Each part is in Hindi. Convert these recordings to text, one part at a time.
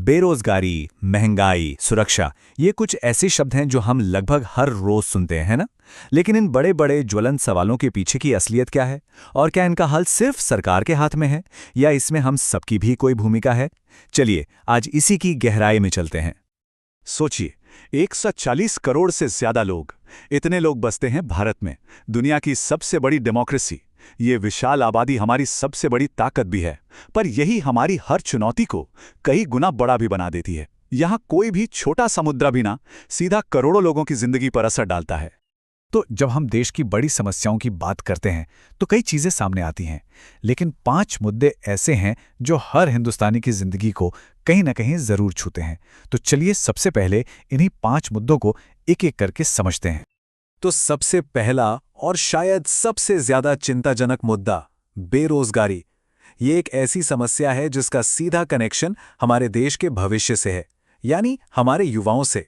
बेरोजगारी, महंगाई, सुरक्षा, ये कुछ ऐसे शब्द हैं जो हम लगभग हर रोज सुनते हैं ना? लेकिन इन बड़े बड़े ज्वलंत सवालों के पीछे की असलियत क्या है? और क्या इनका हल सिर्फ सरकार के हाथ में है या इसमें हम सबकी भी कोई भूमिका है? चलिए आज इसी की गहराई में चलते हैं। सोचिए, 140 करोड़ से ज्यादा लोग, इतने लोग बसते हैं भारत में, दुनिया की सबसे बड़ी डेमोक्रेसी। ये विशाल आबादी हमारी सबसे बड़ी ताकत भी है, पर यही हमारी हर चुनौती को कई गुना बड़ा भी बना देती है। यहाँ कोई भी छोटा सा मुद्दा भी ना सीधा करोड़ों लोगों की जिंदगी पर असर डालता है। तो जब हम देश की बड़ी समस्याओं की बात करते हैं तो कई चीजें सामने आती हैं, लेकिन 5 मुद्दे ऐसे हैं जो हर हिंदुस्तानी की जिंदगी को कहीं ना कहीं जरूर छूते हैं। तो चलिए सबसे पहले इन्हीं 5 मुद्दों को एक एक करके समझते हैं। तो सबसे पहला और शायद सबसे ज्यादा चिंताजनक मुद्दा, बेरोजगारी। ये एक ऐसी समस्या है जिसका सीधा कनेक्शन हमारे देश के भविष्य से है, यानी हमारे युवाओं से।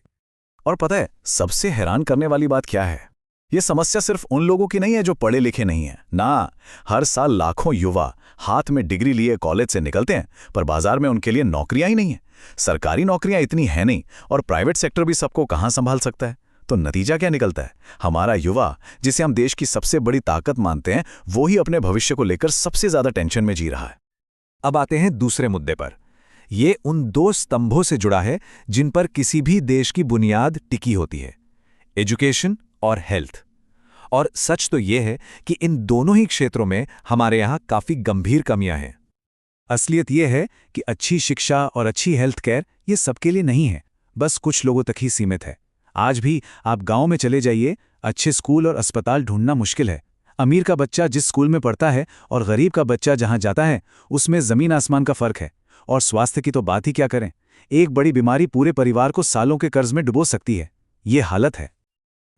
और पता है सबसे हैरान करने वाली बात क्या है? ये समस्या सिर्फ उन लोगों की नहीं है जो पढ़े लिखे नहीं हैं। ना, हर साल लाखों युवा हाथ में डिग्री लिए कॉलेज से निकलते हैं, पर बाजार में उनके लिए नौकरियां ही नहीं हैं। सरकारी नौकरियां इतनी है नहीं, और प्राइवेट सेक्टर भी सबको कहां संभाल सकता है। तो नतीजा क्या निकलता है? हमारा युवा, जिसे हम देश की सबसे बड़ी ताकत मानते हैं, वो ही अपने भविष्य को लेकर सबसे ज्यादा टेंशन में जी रहा है। अब आते हैं दूसरे मुद्दे पर। ये उन 2 स्तंभों से जुड़ा है जिन पर किसी भी देश की बुनियाद टिकी होती है, एजुकेशन और हेल्थ। और सच तो ये है कि इन दोनों ही क्षेत्रों में हमारे यहाँ काफी गंभीर कमियां हैं। असलियत ये है कि अच्छी शिक्षा और अच्छी हेल्थ केयर ये सबके लिए नहीं है, बस कुछ लोगों तक ही सीमित है। आज भी आप गांव में चले जाइए, अच्छे स्कूल और अस्पताल ढूंढना मुश्किल है। अमीर का बच्चा जिस स्कूल में पढ़ता है और गरीब का बच्चा जहां जाता है, उसमें जमीन आसमान का फर्क है। और स्वास्थ्य की तो बात ही क्या करें, एक बड़ी बीमारी पूरे परिवार को सालों के कर्ज में डुबो सकती है। ये हालत है।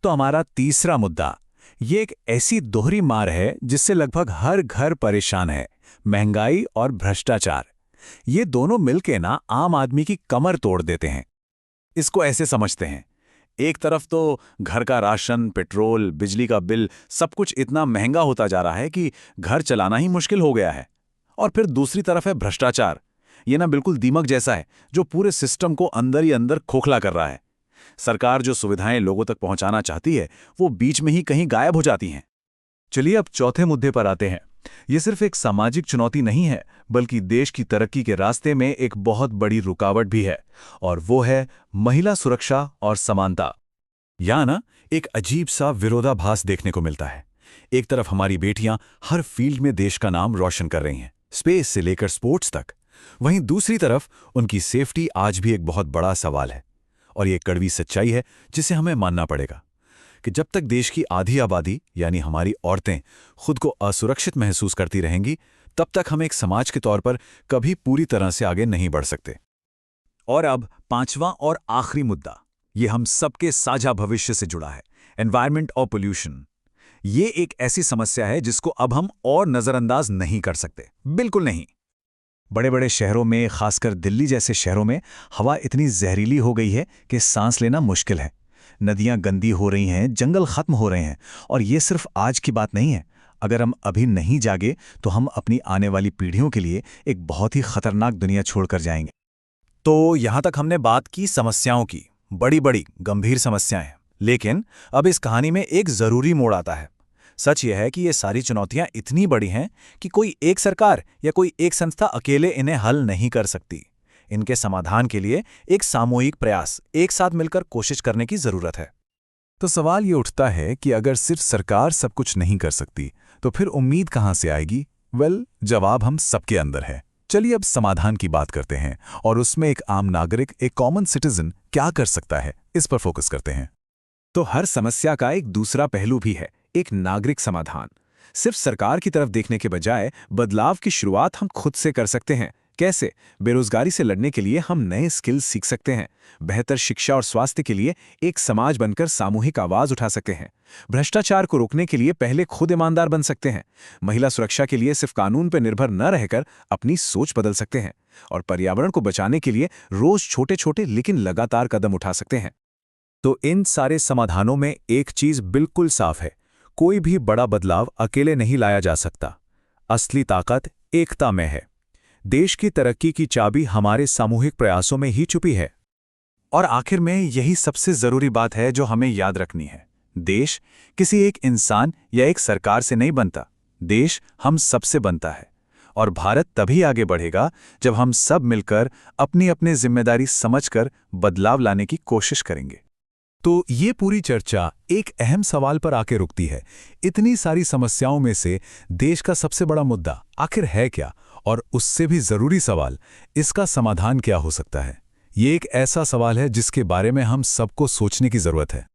तो हमारा तीसरा मुद्दा, ये एक ऐसी दोहरी मार है जिससे लगभग हर घर परेशान है, महंगाई और भ्रष्टाचार। ये दोनों मिलके ना आम आदमी की कमर तोड़ देते हैं। इसको ऐसे समझते हैं, एक तरफ तो घर का राशन, पेट्रोल, बिजली का बिल, सब कुछ इतना महंगा होता जा रहा है कि घर चलाना ही मुश्किल हो गया है। और फिर दूसरी तरफ है भ्रष्टाचार। ये ना बिल्कुल दीमक जैसा है जो पूरे सिस्टम को अंदर ही अंदर खोखला कर रहा है। सरकार जो सुविधाएं लोगों तक पहुंचाना चाहती है, वो बीच में ही कहीं गायब हो जाती हैं। चलिए अब चौथे मुद्दे पर आते हैं। ये सिर्फ एक सामाजिक चुनौती नहीं है, बल्कि देश की तरक्की के रास्ते में एक बहुत बड़ी रुकावट भी है, और वो है महिला सुरक्षा और समानता। यहाँ ना एक अजीब सा विरोधाभास देखने को मिलता है। एक तरफ हमारी बेटियां हर फील्ड में देश का नाम रोशन कर रही हैं, स्पेस से लेकर स्पोर्ट्स तक। वहीं दूसरी तरफ उनकी सेफ्टी आज भी एक बहुत बड़ा सवाल है। और ये कड़वी सच्चाई है जिसे हमें मानना पड़ेगा कि जब तक देश की आधी आबादी यानी हमारी औरतें खुद को असुरक्षित महसूस करती रहेंगी, तब तक हम एक समाज के तौर पर कभी पूरी तरह से आगे नहीं बढ़ सकते। और अब 5वां और आखिरी मुद्दा, ये हम सबके साझा भविष्य से जुड़ा है, एनवायरनमेंट और पोल्यूशन। ये एक ऐसी समस्या है जिसको अब हम और नजरअंदाज नहीं कर सकते, बिल्कुल नहीं। बड़े बड़े शहरों में, खासकर दिल्ली जैसे शहरों में, हवा इतनी जहरीली हो गई है कि सांस लेना मुश्किल है। नदियां गंदी हो रही हैं, जंगल खत्म हो रहे हैं। और ये सिर्फ आज की बात नहीं है। अगर हम अभी नहीं जागे तो हम अपनी आने वाली पीढ़ियों के लिए एक बहुत ही खतरनाक दुनिया छोड़कर जाएंगे। तो यहां तक हमने बात की समस्याओं की, बड़ी बड़ी गंभीर समस्याएं। लेकिन अब इस कहानी में एक जरूरी मोड़ आता है। सच यह है कि ये सारी चुनौतियां इतनी बड़ी हैं कि कोई एक सरकार या कोई एक संस्था अकेले इन्हें हल नहीं कर सकती। इनके समाधान के लिए एक सामूहिक प्रयास, एक साथ मिलकर कोशिश करने की जरूरत है। तो सवाल ये उठता है कि अगर सिर्फ सरकार सब कुछ नहीं कर सकती, तो फिर उम्मीद कहां से आएगी? जवाब हम सबके अंदर है। चलिए अब समाधान की बात करते हैं, और उसमें एक आम नागरिक, एक कॉमन सिटीजन क्या कर सकता है, इस पर फोकस करते हैं। तो हर समस्या का एक दूसरा पहलू भी है, एक नागरिक समाधान। सिर्फ सरकार की तरफ देखने के बजाय बदलाव की शुरुआत हम खुद से कर सकते हैं। कैसे? बेरोजगारी से लड़ने के लिए हम नए स्किल्स सीख सकते हैं। बेहतर शिक्षा और स्वास्थ्य के लिए एक समाज बनकर सामूहिक आवाज उठा सकते हैं। भ्रष्टाचार को रोकने के लिए पहले खुद ईमानदार बन सकते हैं। महिला सुरक्षा के लिए सिर्फ कानून पर निर्भर न रहकर अपनी सोच बदल सकते हैं। और पर्यावरण को बचाने के लिए रोज छोटे छोटे लेकिन लगातार कदम उठा सकते हैं। तो इन सारे समाधानों में एक चीज बिल्कुल साफ है, कोई भी बड़ा बदलाव अकेले नहीं लाया जा सकता। असली ताकत एकता में है। देश की तरक्की की चाबी हमारे सामूहिक प्रयासों में ही छुपी है। और आखिर में यही सबसे जरूरी बात है जो हमें याद रखनी है। देश किसी एक इंसान या एक सरकार से नहीं बनता, देश हम सबसे बनता है। और भारत तभी आगे बढ़ेगा जब हम सब मिलकर अपनी अपनी जिम्मेदारी समझकर बदलाव लाने की कोशिश करेंगे। तो ये पूरी चर्चा एक अहम सवाल पर आके रुकती है। इतनी सारी समस्याओं में से देश का सबसे बड़ा मुद्दा आखिर है क्या, और उससे भी जरूरी सवाल, इसका समाधान क्या हो सकता है? ये एक ऐसा सवाल है जिसके बारे में हम सबको सोचने की जरूरत है।